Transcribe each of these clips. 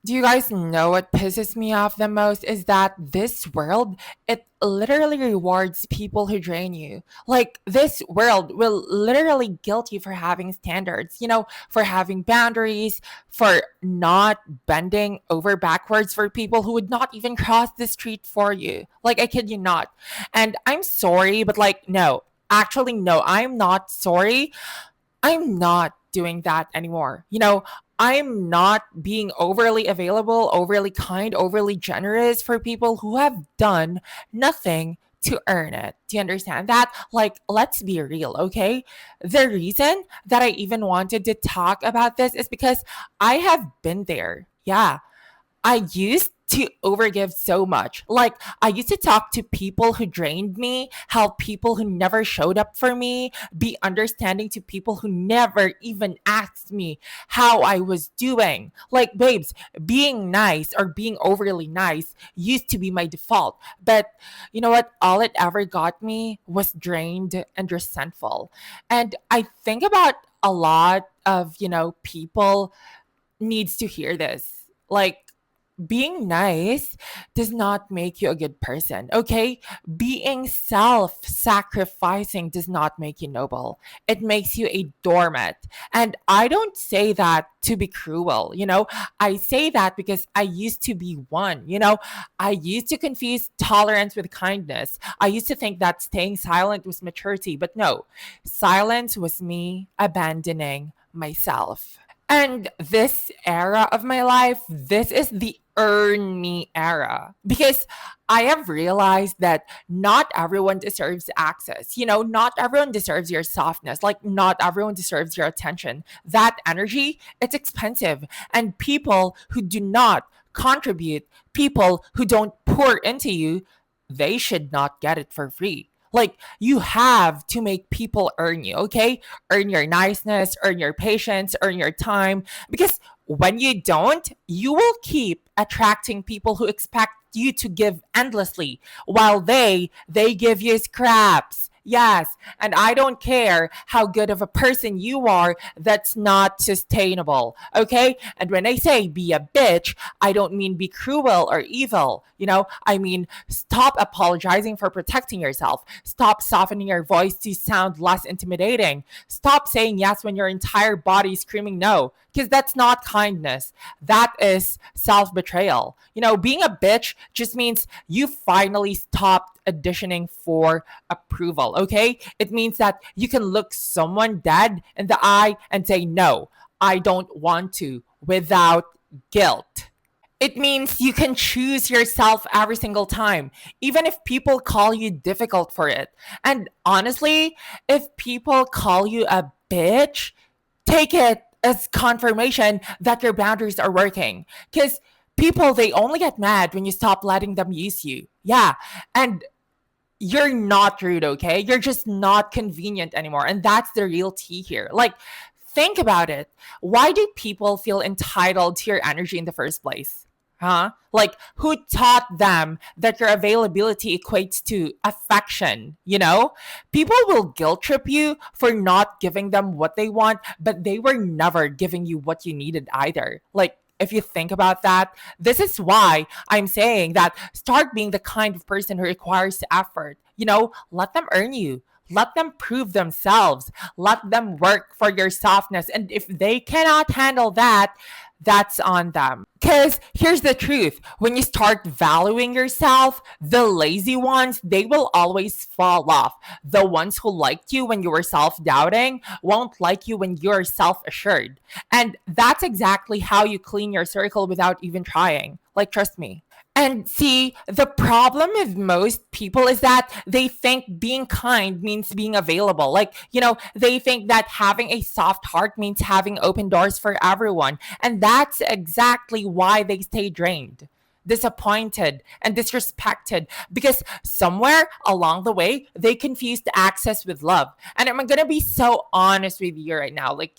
Do you guys know what pisses me off the most is that this world, it literally rewards people who drain you. Like this world will literally guilt you for having standards, for having boundaries, for not bending over backwards for people who would not even cross the street for you. Like I kid you not. And I'm sorry, but like no. Actually no, I'm not sorry. I'm not doing that anymore. I'm not being overly available, overly kind, overly generous for people who have done nothing to earn it. Do you understand that? Like, let's be real, okay? The reason that I even wanted to talk about this is because I have been there. Yeah, I used to overgive so much. Like, I used to talk to people who drained me, help people who never showed up for me, be understanding to people who never even asked me how I was doing. Like, babes, being nice or being overly nice used to be my default. But you know what? All it ever got me was drained and resentful. And I think about a lot of, people needs to hear this. Like, being nice does not make you a good person, okay? Being self sacrificing does not make you noble. It makes you a doormat. And I don't say that to be cruel, I say that because I used to be one, I used to confuse tolerance with kindness. I used to think that staying silent was maturity, but no, silence was me abandoning myself. And this era of my life, this is the earn me era. Because I have realized that not everyone deserves access. Not everyone deserves your softness. Like, not everyone deserves your attention. That energy, it's expensive. And people who do not contribute, people who don't pour into you, they should not get it for free. Like, you have to make people earn you, okay? Earn your niceness, earn your patience, earn your time. Because when you don't, you will keep attracting people who expect you to give endlessly while they give you scraps. Yes, and I don't care how good of a person you are, that's not sustainable. Okay? And when I say be a bitch, I don't mean be cruel or evil. I mean stop apologizing for protecting yourself. Stop softening your voice to sound less intimidating. Stop saying yes when your entire body is screaming no, because that's not kindness. That is self betrayal. Being a bitch just means you finally stopped auditioning for approval, okay? It means that you can look someone dead in the eye and say, no, I don't want to, without guilt. It means you can choose yourself every single time, even if people call you difficult for it. And honestly, if people call you a bitch, take it as confirmation that your boundaries are working. Because people, they only get mad when you stop letting them use you. Yeah. And you're not rude, okay? You're just not convenient anymore. And that's the real tea here. Like, think about it. Why do people feel entitled to your energy in the first place? Huh? Like, who taught them that your availability equates to affection? People will guilt trip you for not giving them what they want, but they were never giving you what you needed either. Like, if you think about that, this is why I'm saying that start being the kind of person who requires effort. Let them earn you. Let them prove themselves. Let them work for your softness. And if they cannot handle that, that's on them. Because here's the truth, when you start valuing yourself, the lazy ones, they will always fall off. The ones who liked you when you were self doubting won't like you when you're self assured. And that's exactly how you clean your circle without even trying. Like, trust me. And see, the problem with most people is that they think being kind means being available. Like, they think that having a soft heart means having open doors for everyone. And that's exactly why they stay drained, disappointed, and disrespected because somewhere along the way, they confused access with love. And I'm going to be so honest with you right now. Like,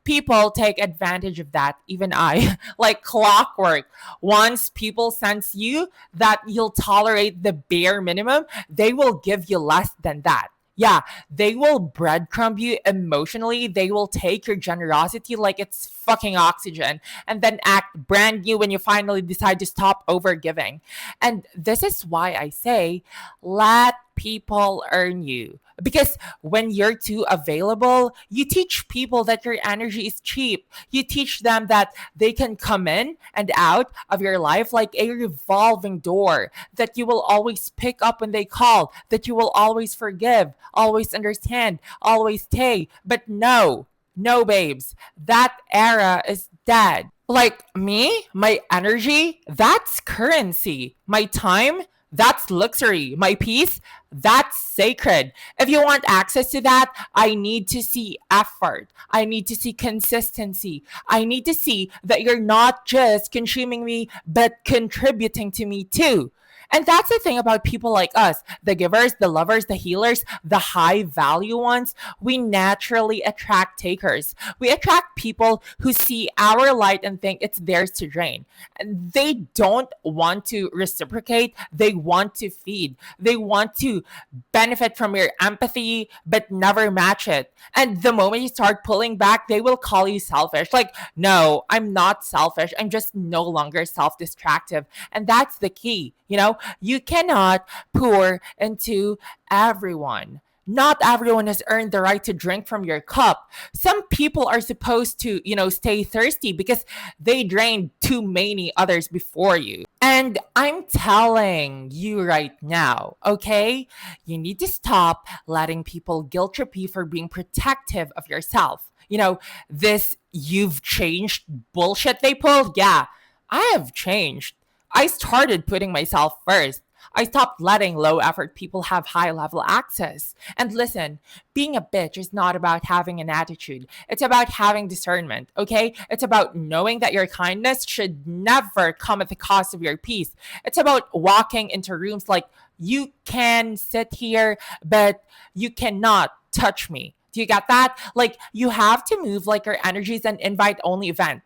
people take advantage of that, even I, like clockwork. Once people sense you that you'll tolerate the bare minimum, they will give you less than that. Yeah, they will breadcrumb you emotionally. They will take your generosity like it's fucking oxygen and then act brand new when you finally decide to stop overgiving. And this is why I say, let people earn you. Because when you're too available, you teach people that your energy is cheap. You teach them that they can come in and out of your life like a revolving door, that you will always pick up when they call, that you will always forgive, always understand, always stay. But no, no, babes, that era is dead. Like me, my energy, that's currency. My time, that's luxury. My peace, that's sacred. If you want access to that, I need to see effort. I need to see consistency. I need to see that you're not just consuming me, but contributing to me too. And that's the thing about people like us, the givers, the lovers, the healers, the high value ones. We naturally attract takers. We attract people who see our light and think it's theirs to drain. And they don't want to reciprocate, they want to feed. They want to benefit from your empathy, but never match it. And the moment you start pulling back, they will call you selfish. Like, no, I'm not selfish. I'm just no longer self distractive. And that's the key. You cannot pour into everyone. Not everyone has earned the right to drink from your cup. Some people are supposed to, stay thirsty because they drained too many others before you. And I'm telling you right now, okay? You need to stop letting people guilt trip you for being protective of yourself. This you've changed bullshit they pulled. Yeah, I have changed. I started putting myself first. I stopped letting low effort people have high level access. And listen, being a bitch is not about having an attitude. It's about having discernment, okay? It's about knowing that your kindness should never come at the cost of your peace. It's about walking into rooms like, you can sit here, but you cannot touch me. Do you get that? Like, you have to move like your energy is an invite only event.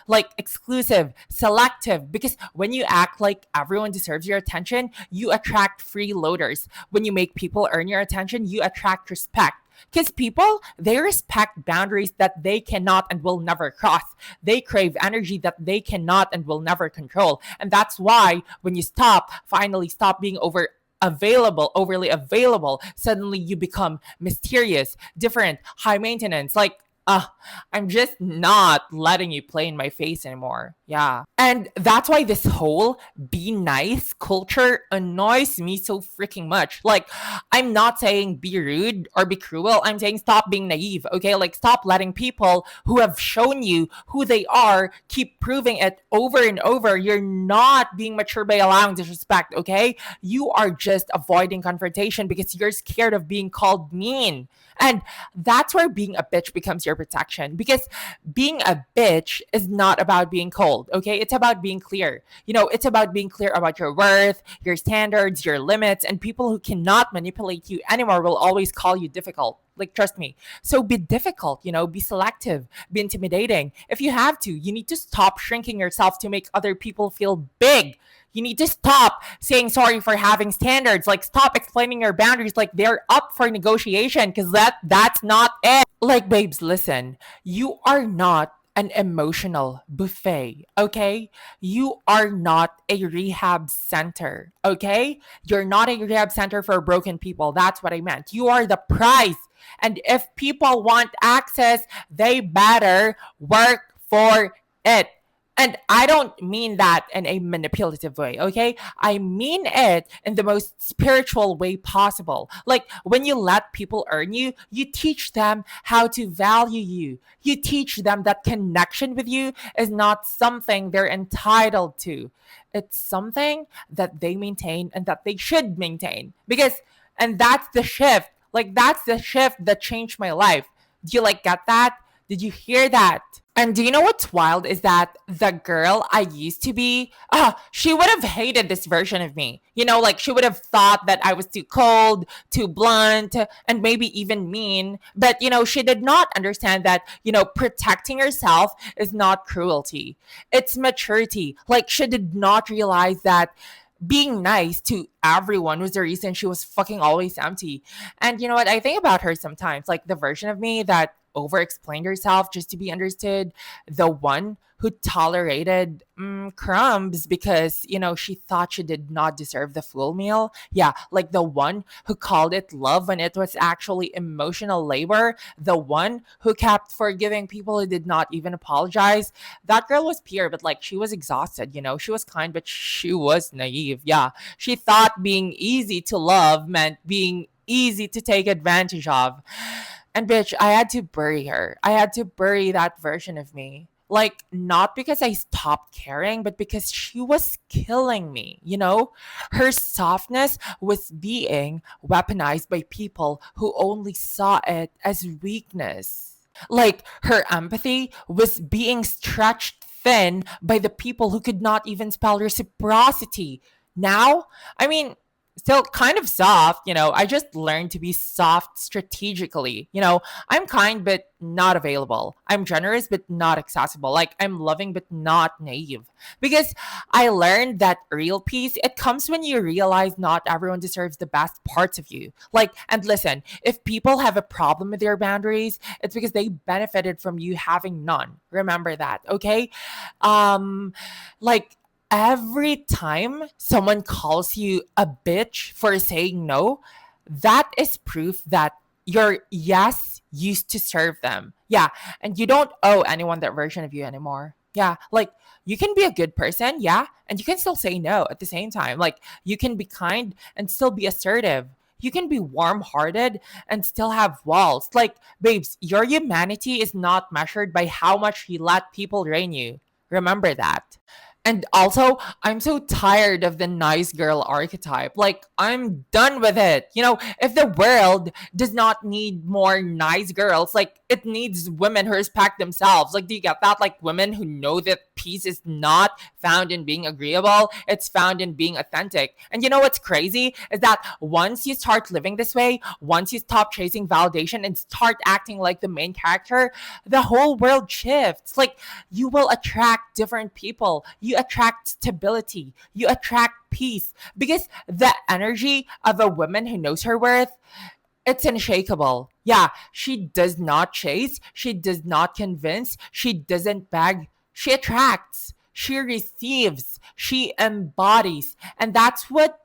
Like exclusive, selective, because when you act like everyone deserves your attention, you attract freeloaders. When you make people earn your attention, you attract respect. Because people, they respect boundaries that they cannot and will never cross. They crave energy that they cannot and will never control. And that's why when you finally stop being overly available, suddenly you become mysterious, different, high maintenance. Like, I'm just not letting you play in my face anymore. Yeah. And that's why this whole be nice culture annoys me so freaking much. Like, I'm not saying be rude or be cruel. I'm saying stop being naive, okay? Like, stop letting people who have shown you who they are keep proving it over and over. You're not being mature by allowing disrespect, okay? You are just avoiding confrontation because you're scared of being called mean. And that's where being a bitch becomes your protection, because being a bitch is not about being cold, okay? It's about being clear. It's about being clear about your worth, your standards, your limits, and people who cannot manipulate you anymore will always call you difficult. Like, trust me. So be difficult, be selective, be intimidating. If you have to, you need to stop shrinking yourself to make other people feel big. You need to stop saying sorry for having standards. Like, stop explaining your boundaries like they're up for negotiation, because that's not it. Like, babes, listen. You are not an emotional buffet, okay? You are not a rehab center, okay? You're not a rehab center for broken people. That's what I meant. You are the prize. And if people want access, they better work for it. And I don't mean that in a manipulative way, okay? I mean it in the most spiritual way possible. Like, when you let people earn you, you teach them how to value you. You teach them that connection with you is not something they're entitled to. It's something that they maintain and that they should maintain. And that's the shift. Like, that's the shift that changed my life. Do you get that? Did you hear that? And do you know what's wild is that the girl I used to be, she would have hated this version of me. Like, she would have thought that I was too cold, too blunt, and maybe even mean. But, she did not understand that, protecting herself is not cruelty. It's maturity. Like, she did not realize that being nice to everyone was the reason she was fucking always empty. And you know what? I think about her sometimes, like the version of me that over explained herself just to be understood, the one who tolerated crumbs because, she thought she did not deserve the full meal. Yeah, like the one who called it love when it was actually emotional labor, the one who kept forgiving people who did not even apologize. That girl was pure, but like she was exhausted, She was kind, but she was naive. Yeah. She thought being easy to love meant being easy to take advantage of. And bitch, I had to bury her. I had to bury that version of me. Like, not because I stopped caring, but because she was killing me. Her softness was being weaponized by people who only saw it as weakness. Like her empathy was being stretched thin by the people who could not even spell reciprocity. Now, I mean, still kind of soft, I just learned to be soft strategically. I'm kind but not available. I'm generous but not accessible. Like I'm loving but not naive. Because I learned that real peace, it comes when you realize not everyone deserves the best parts of you. Like, and listen, if people have a problem with your boundaries, it's because they benefited from you having none. Remember that, okay? Um, like every time someone calls you a bitch for saying no, that is proof that your yes used to serve them. Yeah. And you don't owe anyone that version of you anymore. Yeah. Like you can be a good person. Yeah. And you can still say no at the same time. Like you can be kind and still be assertive. You can be warm hearted and still have walls. Like, babes, your humanity is not measured by how much you let people drain you. Remember that. And also, I'm so tired of the nice girl archetype. Like, I'm done with it. If the world does not need more nice girls, like, it needs women who respect themselves. Like, do you get that? Like, women who know that peace is not found in being agreeable, it's found in being authentic. And you know what's crazy? Is that once you start living this way, once you stop chasing validation and start acting like the main character, the whole world shifts. Like, you will attract different people. You attract stability. You attract peace because the energy of a woman who knows her worth, it's unshakable. Yeah, she does not chase, she does not convince, she doesn't beg, she attracts, she receives, she embodies. And that's what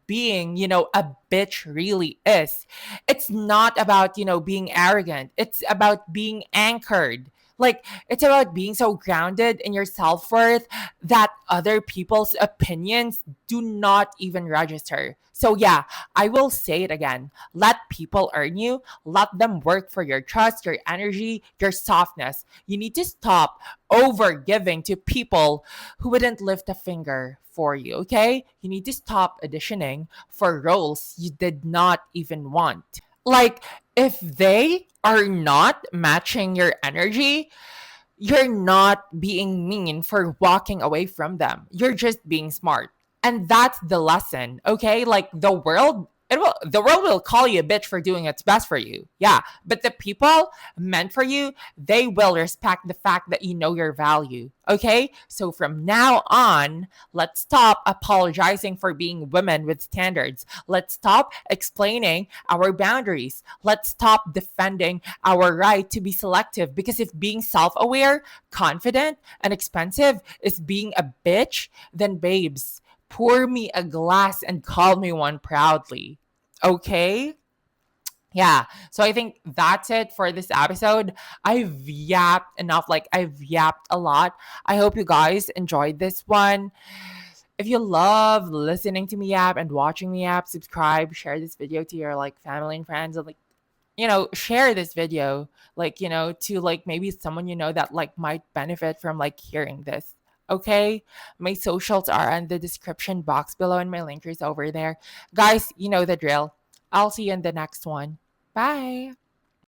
being, a bitch really is. It's not about, being arrogant. It's about being anchored. Like, it's about being so grounded in your self worth that other people's opinions do not even register. So, yeah, I will say it again. Let people earn you. Let them work for your trust, your energy, your softness. You need to stop over giving to people who wouldn't lift a finger for you, okay? You need to stop auditioning for roles you did not even want. Like, if they are not matching your energy, you're not being mean for walking away from them. You're just being smart. And that's the lesson, okay? Like the world will call you a bitch for doing its best for you. Yeah, but the people meant for you, they will respect the fact that you know your value. Okay? So from now on, let's stop apologizing for being women with standards. Let's stop explaining our boundaries. Let's stop defending our right to be selective because if being self-aware, confident, and expensive is being a bitch, then babes, pour me a glass and call me one proudly. Okay? Yeah. So I think that's it for this episode. I've yapped enough. Like, I've yapped a lot. I hope you guys enjoyed this one. If you love listening to me yap and watching me yap, subscribe, share this video to your like family and friends, and like, share this video, like, to like maybe someone that like might benefit from like hearing this. Okay, my socials are in the description box below and my link is over there. Guys, you know the drill. I'll see you in the next one. Bye.